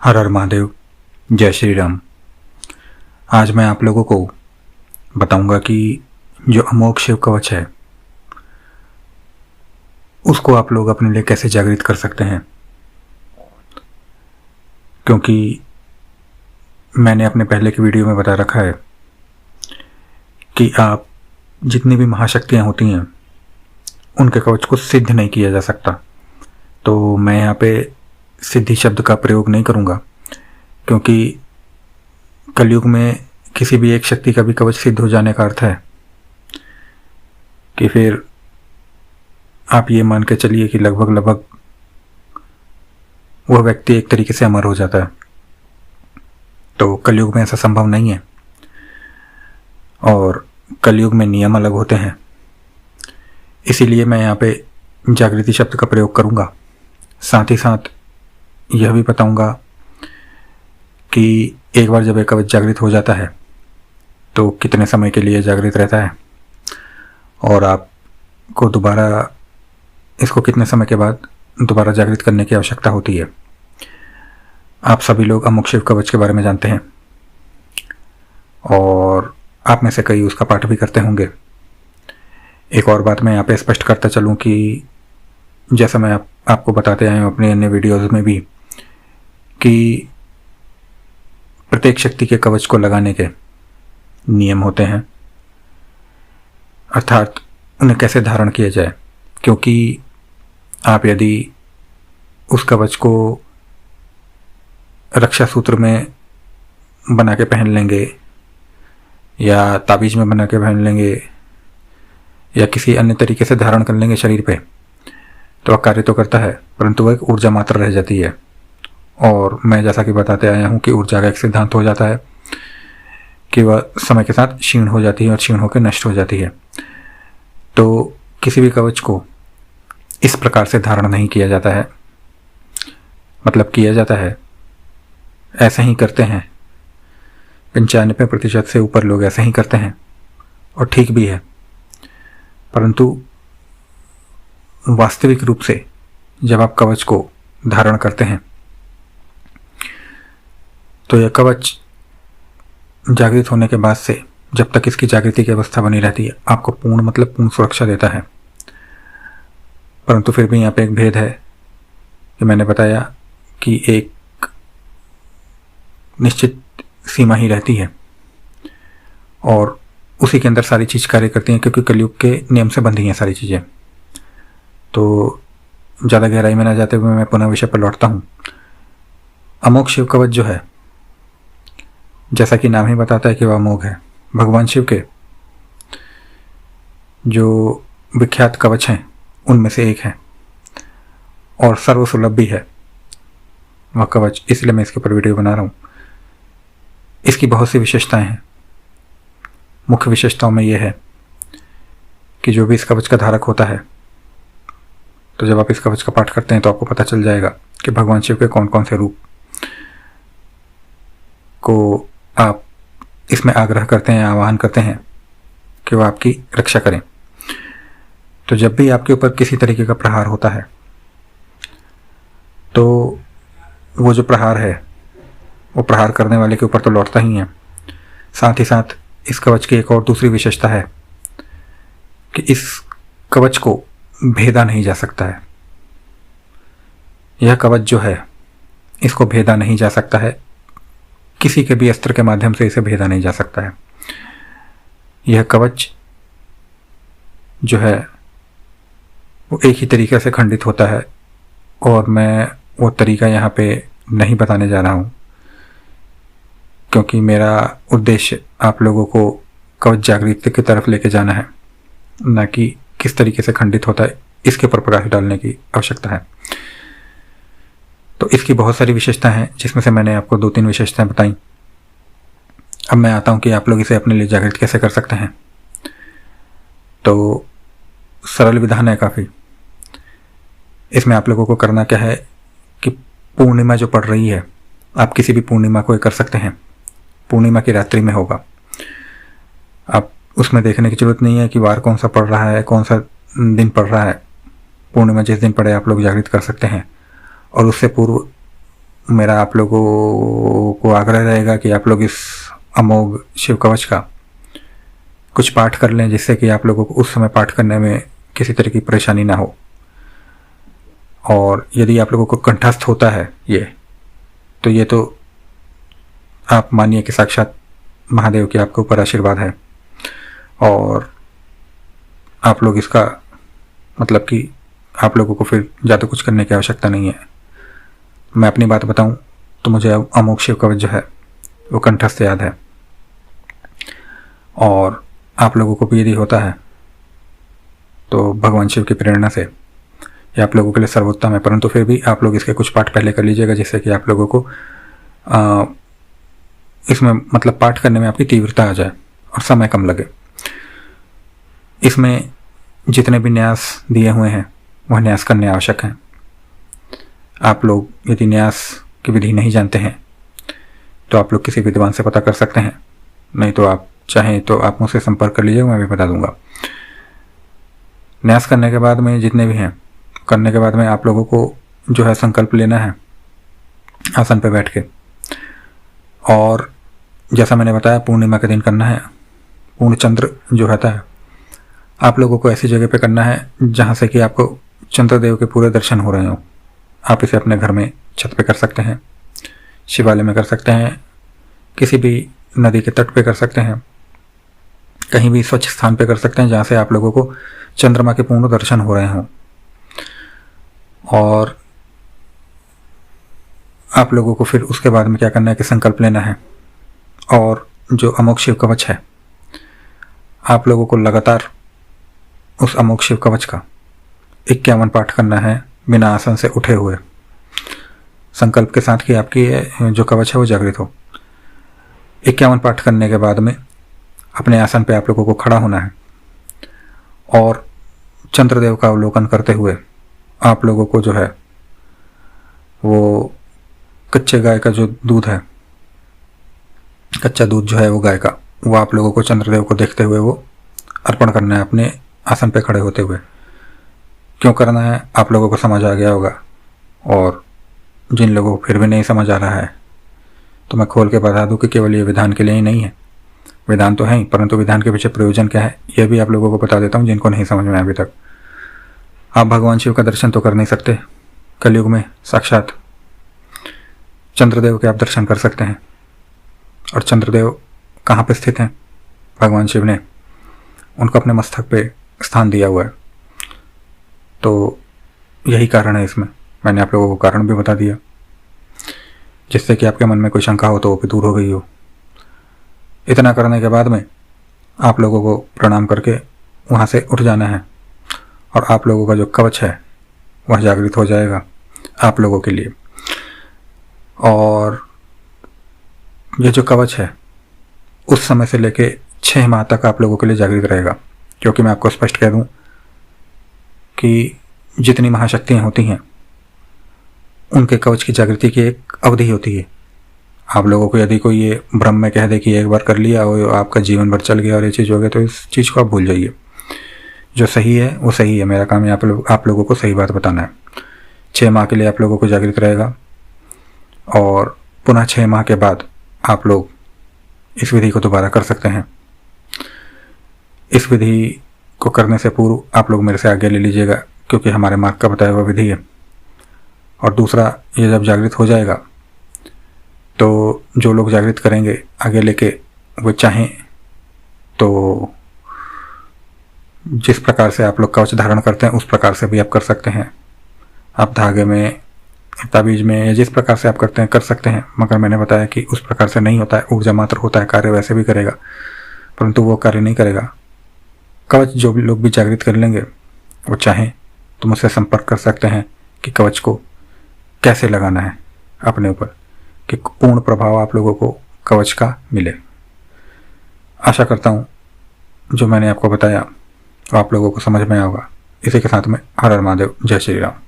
हर हर महादेव, जय श्री राम। आज मैं आप लोगों को बताऊंगा कि जो अमोघ शिव कवच है उसको आप लोग अपने लिए कैसे जागृत कर सकते हैं। क्योंकि मैंने अपने पहले की वीडियो में बता रखा है कि आप जितनी भी महाशक्तियाँ होती हैं उनके कवच को सिद्ध नहीं किया जा सकता। तो मैं यहाँ पे सिद्धि शब्द का प्रयोग नहीं करूँगा, क्योंकि कलयुग में किसी भी एक शक्ति का भी कवच सिद्ध हो जाने का अर्थ है कि फिर आप ये मान के चलिए कि लगभग वह व्यक्ति एक तरीके से अमर हो जाता है। तो कलयुग में ऐसा संभव नहीं है और कलयुग में नियम अलग होते हैं। इसीलिए मैं यहाँ पे जागृति शब्द का प्रयोग करूँगा। साथ ही साथ यह भी बताऊँगा कि एक बार जब एक कवच जागृत हो जाता है तो कितने समय के लिए जागृत रहता है और आपको दोबारा इसको कितने समय के बाद दोबारा जागृत करने की आवश्यकता होती है। आप सभी लोग अमोघ शिव कवच के बारे में जानते हैं और आप में से कई उसका पाठ भी करते होंगे। एक और बात मैं यहाँ पे स्पष्ट करता चलूँ कि जैसा मैं आपको बताते आया हूँ अपने अन्य वीडियोज़ में भी कि प्रत्येक शक्ति के कवच को लगाने के नियम होते हैं, अर्थात उन्हें कैसे धारण किया जाए। क्योंकि आप यदि उस कवच को रक्षा सूत्र में बना के पहन लेंगे या ताबीज में बना के पहन लेंगे या किसी अन्य तरीके से धारण कर लेंगे शरीर पे, तो वह कार्य तो करता है परंतु वह एक ऊर्जा मात्र रह जाती है। और मैं जैसा कि बताते आया हूँ कि ऊर्जा का एक सिद्धांत हो जाता है कि वह समय के साथ क्षीण हो जाती है और क्षीण होकर नष्ट हो जाती है। तो किसी भी कवच को इस प्रकार से धारण नहीं किया जाता है, मतलब किया जाता है, ऐसे ही करते हैं। 95% से ऊपर लोग ऐसे ही करते हैं और ठीक भी है। परंतु वास्तविक रूप से जब आप कवच को धारण करते हैं तो यह कवच जागृत होने के बाद से जब तक इसकी जागृति की अवस्था बनी रहती है आपको पूर्ण सुरक्षा देता है। परंतु फिर भी यहाँ पे एक भेद है कि मैंने बताया कि एक निश्चित सीमा ही रहती है और उसी के अंदर सारी चीज़ कार्य करती हैं, क्योंकि कलयुग के नियम से बंधी हैं सारी चीज़ें। तो ज़्यादा गहराई में ना जाते हुए मैं पुनः विषय पर लौटता हूँ। अमोघ शिव कवच जो है, जैसा कि नाम ही बताता है कि वह अमोघ है, भगवान शिव के जो विख्यात कवच हैं उनमें से एक है और सर्वसुलभ भी है वह कवच। इसलिए मैं इसके ऊपर वीडियो बना रहा हूँ। इसकी बहुत सी विशेषताएं हैं। मुख्य विशेषताओं में यह है कि जो भी इस कवच का धारक होता है, तो जब आप इस कवच का पाठ करते हैं तो आपको पता चल जाएगा कि भगवान शिव के कौन कौन से रूप को आप इसमें आग्रह करते हैं, आवाहन करते हैं कि वो आपकी रक्षा करें। तो जब भी आपके ऊपर किसी तरीके का प्रहार होता है तो वो जो प्रहार है वो प्रहार करने वाले के ऊपर तो लौटता ही है। साथ ही साथ इस कवच की एक और दूसरी विशेषता है कि इस कवच को भेदा नहीं जा सकता है। यह कवच जो है इसको भेदा नहीं जा सकता है, किसी के भी अस्त्र के माध्यम से इसे भेदा नहीं जा सकता है। यह कवच जो है वो एक ही तरीके से खंडित होता है और मैं वो तरीका यहाँ पे नहीं बताने जा रहा हूँ, क्योंकि मेरा उद्देश्य आप लोगों को कवच जागृति की तरफ लेके जाना है, न कि किस तरीके से खंडित होता है इसके ऊपर प्रकाश डालने की आवश्यकता है। तो इसकी बहुत सारी विशेषताएं हैं जिसमें से मैंने आपको 2-3 विशेषताएं बताई। अब मैं आता हूं कि आप लोग इसे अपने लिए जागृत कैसे कर सकते हैं। तो सरल विधान है काफ़ी। इसमें आप लोगों को करना क्या है कि पूर्णिमा जो पड़ रही है, आप किसी भी पूर्णिमा को कर सकते हैं। पूर्णिमा की रात्रि में होगा, आप उसमें देखने की जरूरत नहीं है कि वार कौन सा पड़ रहा है, कौन सा दिन पड़ रहा है। पूर्णिमा जिस दिन पड़े आप लोग जागृत कर सकते हैं और उससे पूर्व मेरा आप लोगों को आग्रह रहेगा कि आप लोग इस अमोघ शिव कवच का कुछ पाठ कर लें, जिससे कि आप लोगों को उस समय पाठ करने में किसी तरह की परेशानी ना हो। और यदि आप लोगों को कंठस्थ होता है तो ये तो आप मानिए कि साक्षात महादेव की आपके ऊपर आशीर्वाद है, और आप लोग इसका मतलब कि आप लोगों को फिर ज़्यादा कुछ करने की आवश्यकता नहीं है। मैं अपनी बात बताऊं तो मुझे अमोघ शिव कवच जो है वो कंठस्थ याद है, और आप लोगों को भी यदि होता है तो भगवान शिव की प्रेरणा से ये आप लोगों के लिए सर्वोत्तम है। परंतु फिर भी आप लोग इसके कुछ पाठ पहले कर लीजिएगा, जिससे कि आप लोगों को इसमें मतलब पाठ करने में आपकी तीव्रता आ जाए और समय कम लगे। इसमें जितने भी न्यास दिए हुए हैं वह न्यास करने आवश्यक हैं। आप लोग यदि न्यास की विधि नहीं जानते हैं तो आप लोग किसी विद्वान से पता कर सकते हैं, नहीं तो आप चाहें तो आप मुझसे संपर्क कर लीजिएगा, मैं भी बता दूंगा। न्यास करने के बाद में जितने भी हैं करने के बाद में आप लोगों को जो है संकल्प लेना है आसन पर बैठ के, और जैसा मैंने बताया पूर्णिमा के दिन करना है। पूर्ण चंद्र जो रहता है आप लोगों को ऐसी जगह पे करना है जहाँ से कि आपको चंद्रदेव के पूरे दर्शन हो रहे हों। आप इसे अपने घर में छत पे कर सकते हैं, शिवालय में कर सकते हैं, किसी भी नदी के तट पे कर सकते हैं, कहीं भी स्वच्छ स्थान पे कर सकते हैं जहाँ से आप लोगों को चंद्रमा के पूर्ण दर्शन हो रहे हों। और आप लोगों को फिर उसके बाद में क्या करना है कि संकल्प लेना है, और जो अमोघ शिव कवच है आप लोगों को लगातार उस अमोघ शिव कवच का 51 पाठ करना है बिना आसन से उठे हुए, संकल्प के साथ कि आपकी जो कवच है वो जागृत हो। 51 पाठ करने के बाद में अपने आसन पे आप लोगों को खड़ा होना है, और चंद्रदेव का अवलोकन करते हुए आप लोगों को जो है वो कच्चे गाय का जो दूध है, कच्चा दूध जो है वो गाय का, वो आप लोगों को चंद्रदेव को देखते हुए वो अर्पण करना है अपने आसन पे खड़े होते हुए। क्यों करना है आप लोगों को समझ आ गया होगा, और जिन लोगों को फिर भी नहीं समझ आ रहा है तो मैं खोल के बता दूं कि केवल ये विधान के लिए ही नहीं है, विधान तो है ही, परंतु विधान के पीछे प्रयोजन क्या है यह भी आप लोगों को बता देता हूँ जिनको नहीं समझ में अभी तक। आप भगवान शिव का दर्शन तो कर नहीं सकते, कलयुग में साक्षात चंद्रदेव के आप दर्शन कर सकते हैं। और चंद्रदेव कहाँ पे स्थित हैं? भगवान शिव ने उनको अपने मस्तक पे स्थान दिया हुआ है, तो यही कारण है। इसमें मैंने आप लोगों को कारण भी बता दिया, जिससे कि आपके मन में कोई शंका हो तो वो भी दूर हो गई हो। इतना करने के बाद में आप लोगों को प्रणाम करके वहाँ से उठ जाना है, और आप लोगों का जो कवच है वह जागृत हो जाएगा आप लोगों के लिए। और ये जो कवच है उस समय से लेके 6 माह तक आप लोगों के लिए जागृत रहेगा, क्योंकि मैं आपको स्पष्ट कह दूं कि जितनी महाशक्तियाँ होती हैं उनके कवच की जागृति की एक अवधि होती है। आप लोगों को यदि कोई ये भ्रम में कह दे कि एक बार कर लिया और आपका जीवन भर चल गया और ये चीज़ हो गया, तो इस चीज़ को आप भूल जाइए। जो सही है वो सही है, मेरा काम है आप लोगों को सही बात बताना है। 6 माह के लिए आप लोगों को जागृत रहेगा, और पुनः 6 माह के बाद आप लोग इस विधि को दोबारा कर सकते हैं। इस विधि को करने से पूर्व आप लोग मेरे से आगे ले लीजिएगा, क्योंकि हमारे मार्ग का बताया हुआ विधि है। और दूसरा, ये जब जागृत हो जाएगा तो जो लोग जागृत करेंगे आगे लेके, वो चाहें तो जिस प्रकार से आप लोग कवच धारण करते हैं उस प्रकार से भी आप कर सकते हैं। आप धागे में, ताबीज में, या जिस प्रकार से आप करते हैं कर सकते हैं, मगर मैंने बताया कि उस प्रकार से नहीं होता है, ऊर्जा मात्र होता है। कार्य वैसे भी करेगा परंतु वो कार्य नहीं करेगा। कवच जो भी लोग भी जागृत कर लेंगे वो चाहें तो मुझसे संपर्क कर सकते हैं कि कवच को कैसे लगाना है अपने ऊपर, कि पूर्ण प्रभाव आप लोगों को कवच का मिले। आशा करता हूँ जो मैंने आपको बताया वो आप लोगों को समझ में आएगा। इसी के साथ में हर हर महादेव, जय श्री राम।